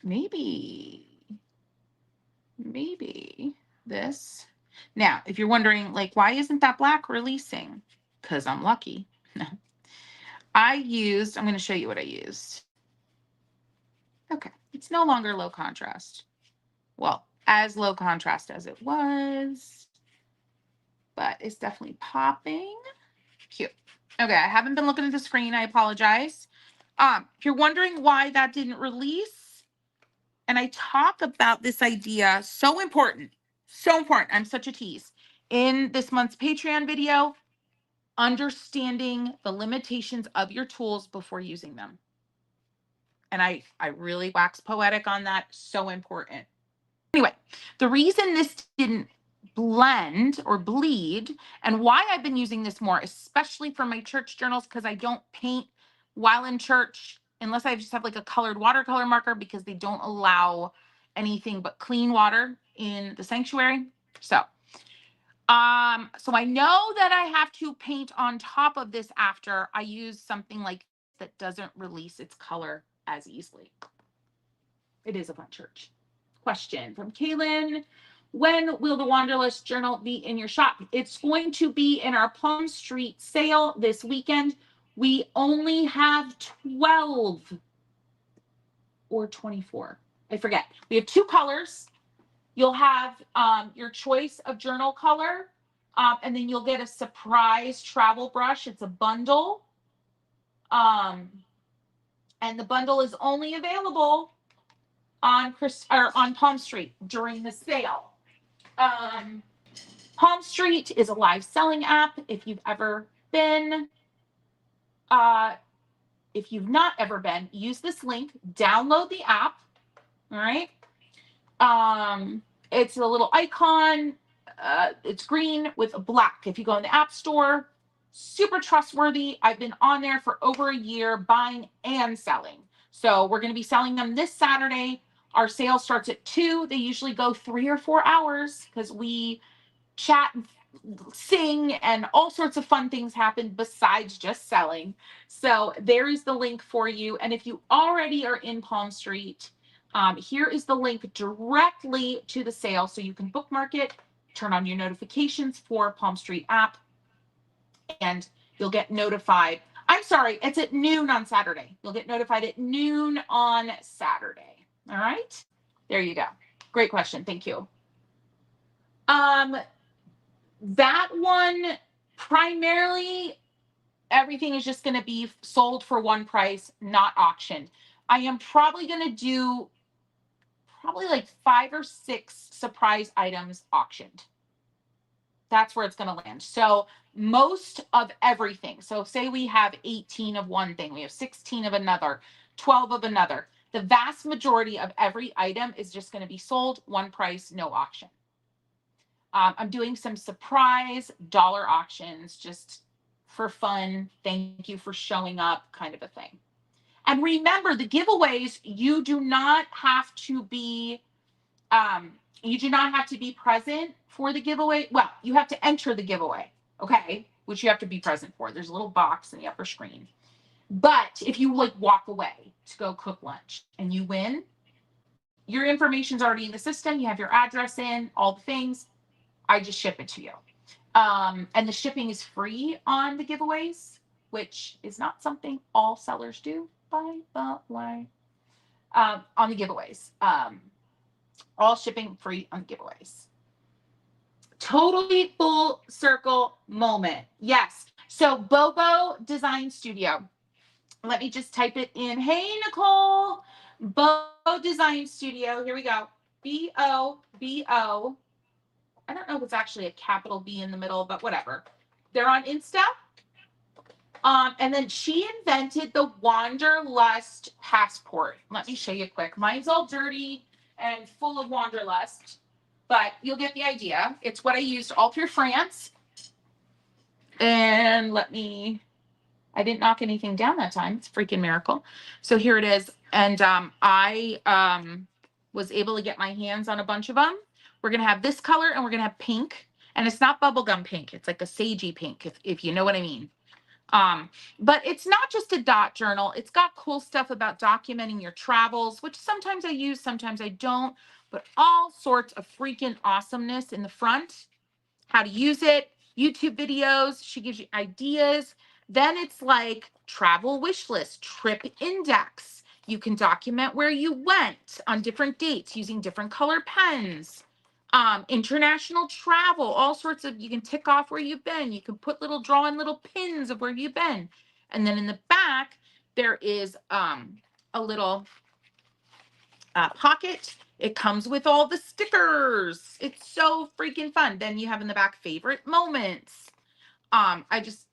S1: Maybe this. Now, if you're wondering, like, why isn't that black releasing? Because I'm lucky. No. I'm going to show you what I used. Okay, it's no longer low contrast. Well, as low contrast as it was, but it's definitely popping. Cute. Okay, I haven't been looking at the screen. I apologize. If you're wondering why that didn't release, and I talk about this idea, so important. I'm such a tease. In this month's Patreon video, understanding the limitations of your tools before using them. And I really wax poetic on that. So important. Anyway, the reason this didn't blend or bleed and why I've been using this more, especially for my church journals, because I don't paint while in church unless I just have like a colored watercolor marker because they don't allow anything but clean water in the sanctuary. So I know that I have to paint on top of this after I use something like that doesn't release its color as easily. It is a fun church. Question from Kaylin. When will the Wanderlust journal be in your shop? It's going to be in our Palmstreet sale this weekend. We only have 12 or 24. I forget. We have 2 colors. You'll have your choice of journal color, and then you'll get a surprise travel brush. It's a bundle. And the bundle is only available on Palmstreet during the sale. Palmstreet is a live selling app. If you've ever been, if you've not ever been, use this link, download the app. All right. It's a little icon. It's green with black. If you go in the app store, super trustworthy. I've been on there for over a year buying and selling. So we're going to be selling them this Saturday. Our sale starts at 2. They usually go 3 or 4 hours because we chat and sing and all sorts of fun things happen besides just selling. So there is the link for you. And if you already are in Palmstreet, here is the link directly to the sale. So you can bookmark it, turn on your notifications for Palmstreet app, and you'll get notified. I'm sorry, it's at noon on Saturday. You'll get notified at noon on Saturday. All right. There you go. Great question. Thank you. That one, primarily, everything is just going to be sold for one price, not auctioned. I am probably going to do like 5 or 6 surprise items auctioned. That's where it's going to land. So most of everything. So say we have 18 of one thing, we have 16 of another, 12 of another. The vast majority of every item is just going to be sold one price, no auction. I'm doing some surprise dollar auctions just for fun. Thank you for showing up, kind of a thing. And remember, the giveaways, you do not have to be present for the giveaway. Well, you have to enter the giveaway, okay, which you have to be present for. There's a little box in the upper screen. But if you like walk away to go cook lunch and you win, your information's already in the system. You have your address in, all the things. I just ship it to you. And the shipping is free on the giveaways, which is not something all sellers do, by the way. On the giveaways. All shipping free on giveaways. Totally full circle moment. Yes. So Bobo Design Studio. Let me just type it in. Hey, Nicole. Bobo Design Studio. Here we go. B-O-B-O. I don't know if it's actually a capital B in the middle, but whatever. They're on Insta. And then she invented the Wanderlust passport. Let me show you quick. Mine's all dirty and full of Wanderlust, but you'll get the idea. It's what I used all through France. And I didn't knock anything down that time. It's a freaking miracle. So here it is. And I was able to get my hands on a bunch of them. We're going to have this color and we're going to have pink. And it's not bubblegum pink. It's like a sagey pink, if you know what I mean. But it's not just a dot journal. It's got cool stuff about documenting your travels, which sometimes I use, sometimes I don't, but all sorts of freaking awesomeness in the front. How to use it, YouTube videos. She gives you ideas. Then it's like travel wish list, trip index. You can document where you went on different dates using different color pens. International travel, all sorts of, you can tick off where you've been. You can draw in little pins of where you've been. And then in the back, there is a little pocket. It comes with all the stickers. It's so freaking fun. Then you have in the back favorite moments. I just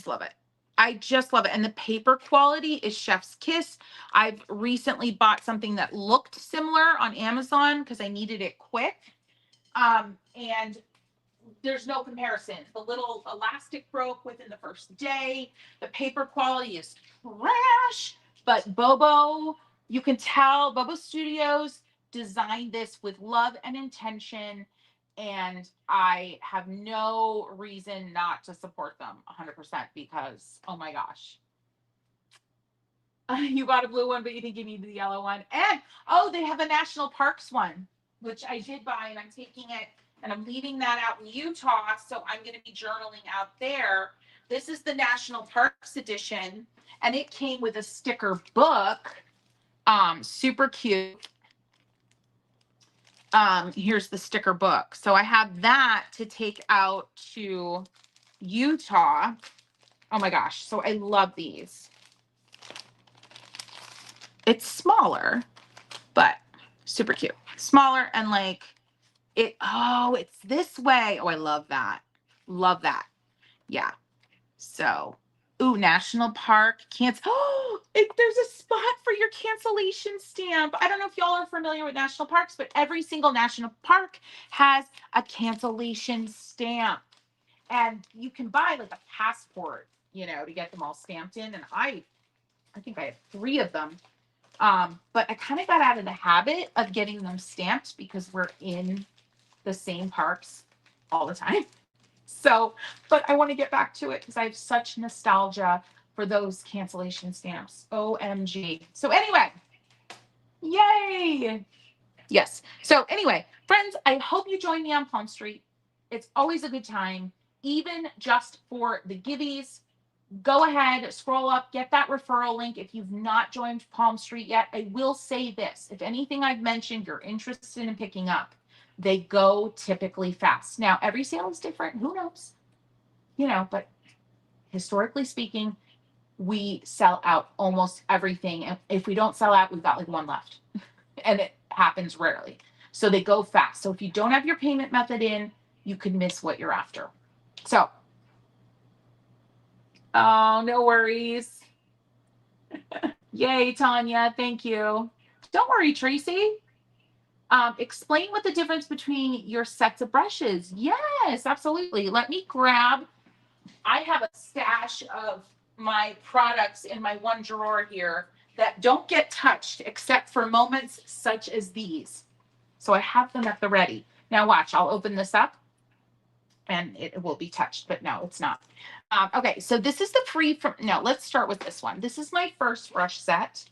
S1: love it. I just love it. And the paper quality is chef's kiss. I've recently bought something that looked similar on Amazon because I needed it quick. And there's no comparison. The little elastic broke within the first day. The paper quality is trash, but Bobo, you can tell Bobo Studios designed this with love and intention, and I have no reason not to support them 100% because, oh my gosh. You got a blue one, but you think you need the yellow one. And, oh, they have a national parks one, which I did buy, and I'm taking it, and I'm leaving that out in Utah, so I'm going to be journaling out there. This is the National Parks edition, and it came with a sticker book. Super cute. Here's the sticker book. So I have that to take out to Utah. Oh my gosh. So I love these. It's smaller, but super cute. Smaller and like it's this way. Oh, I love that. Love that. Yeah. So, ooh, national park cancel. Oh, there's a spot for your cancellation stamp. I don't know if y'all are familiar with national parks, but every single national park has a cancellation stamp. And you can buy like a passport, to get them all stamped in. And I think I have 3 of them. But I kind of got out of the habit of getting them stamped because we're in the same parks all the time. So, but I want to get back to it because I have such nostalgia for those cancellation stamps. OMG. So anyway, yay. Yes. So anyway, friends, I hope you join me on Palmstreet. It's always a good time, even just for the giveies. Go ahead, scroll up, get that referral link. If you've not joined Palmstreet yet, I will say this. If anything I've mentioned you're interested in picking up, they go typically fast. Now, every sale is different. Who knows? You know, but historically speaking, we sell out almost everything. And if we don't sell out, we've got like one left. And it happens rarely. So they go fast. So if you don't have your payment method in, you could miss what you're after. So, oh, no worries. Yay, Tanya. Thank you. Don't worry, Tracy. Explain what the difference between your sets of brushes. Yes, absolutely. Let me grab, I have a stash of my products in my one drawer here that don't get touched except for moments such as these. So I have them at the ready. Now watch, I'll open this up and it will be touched, but no, it's not. Okay, so this is the free from, no, let's start with this one. This is my first brush set.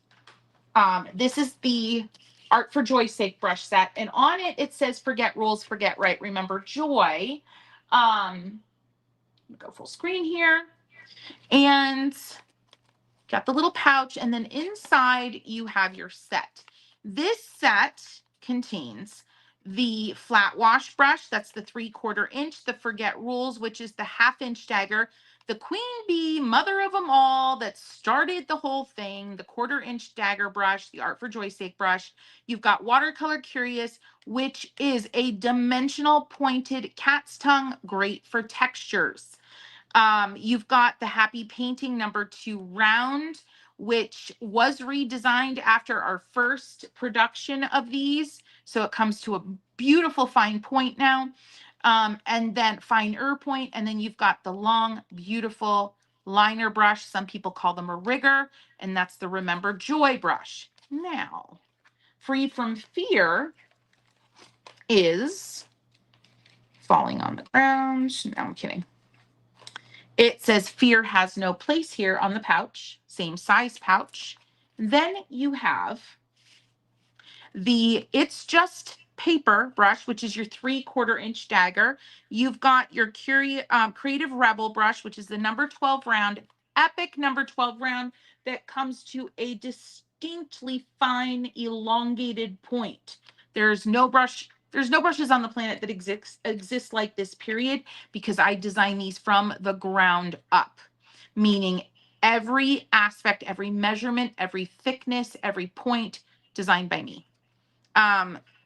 S1: This is the Art for Joy's Sake brush set. And on it, it says, forget rules, forget right, remember joy. Go full screen here. And got the little pouch. And then inside, you have your set. This set contains the flat wash brush, that's the 3/4 inch, the Forget Rules, which is the 1/2 inch dagger, the queen bee, mother of them all, that started the whole thing, the 1/4 inch dagger brush, the Art for Joy's Sake brush. You've got Watercolor Curious, which is a dimensional pointed cat's tongue, great for textures. You've got the Happy Painting #2 round, which was redesigned after our first production of these. So it comes to a beautiful fine point now. And then finer point. And then you've got the long, beautiful liner brush. Some people call them a rigger. And that's the Remember Joy brush. Now, Free from Fear is falling on the ground. No, I'm kidding. It says Fear has no place here on the pouch, same size pouch. Then you have the It's Just Paper brush, which is your 3/4 inch dagger. You've got your Creative Rebel brush, which is the #12 round, epic #12 round that comes to a distinctly fine, elongated point. There's no brushes on the planet that exist like this, period, because I design these from the ground up, meaning every aspect, every measurement, every thickness, every point designed by me.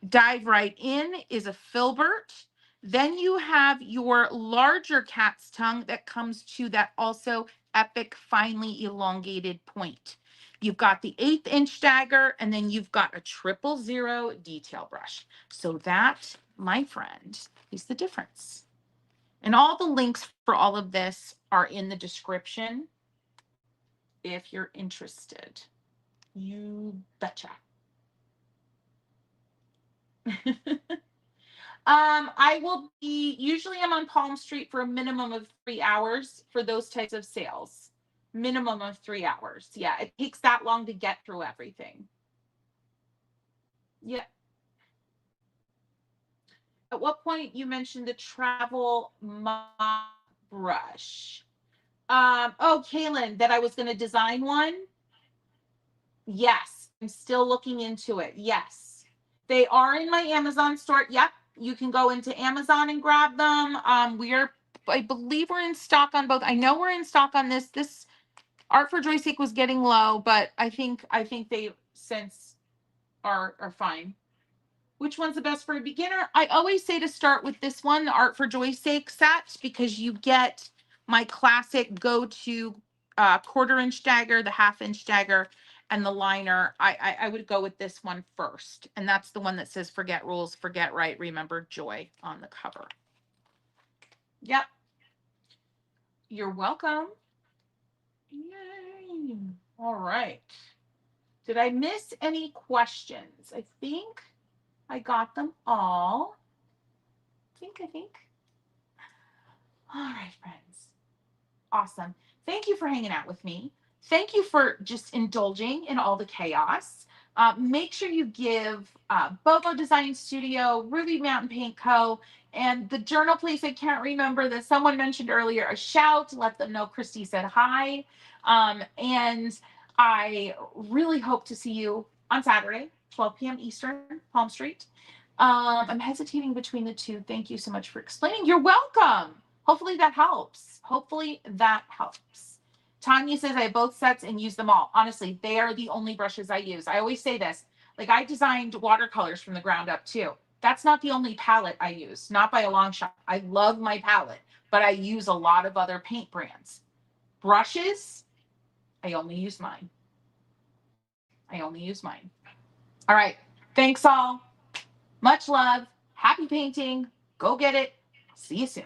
S1: Dive Right In is a filbert. Then you have your larger cat's tongue that comes to that also epic, finely elongated point. You've got the 1/8 inch dagger, and then you've got a 000 detail brush. So that, my friend, is the difference. And all the links for all of this are in the description if you're interested. You betcha. I will be, usually I'm on Palmstreet for a minimum of 3 hours for those types of sales. Minimum of 3 hours. Yeah, it takes that long to get through everything. Yeah. At what point you mentioned the travel mop brush? Oh, Kaylin, that I was going to design one. Yes, I'm still looking into it. Yes, they are in my Amazon store. Yep, you can go into Amazon and grab them. I believe we're in stock on both. I know we're in stock on this. This Art for Joy's Sake was getting low, but I think they since are fine. Which one's the best for a beginner? I always say to start with this one, the Art for Joy's Sake set, because you get my classic go-to 1/4 inch dagger, the 1/2 inch dagger, and the liner. I would go with this one first. And that's the one that says forget rules, forget right, remember joy on the cover. Yep. You're welcome. Yay. All right. Did I miss any questions? I think I got them all. I think. All right, friends. Awesome. Thank you for hanging out with me. Thank you for just indulging in all the chaos. Make sure you give Bobo Design Studio, Ruby Mountain Paint Co., and the journal place I can't remember that someone mentioned earlier a shout to let them know Christy said hi. And I really hope to see you on Saturday, 12 p.m. Eastern, Palmstreet. I'm hesitating between the two. Thank you so much for explaining. You're welcome. Hopefully that helps. Hopefully that helps. Tanya says I have both sets and use them all. Honestly, they are the only brushes I use. I always say this. Like I designed watercolors from the ground up too. That's not the only palette I use, not by a long shot. I love my palette, but I use a lot of other paint brands. Brushes, I only use mine. I only use mine. All right. Thanks all. Much love. Happy painting. Go get it. See you soon.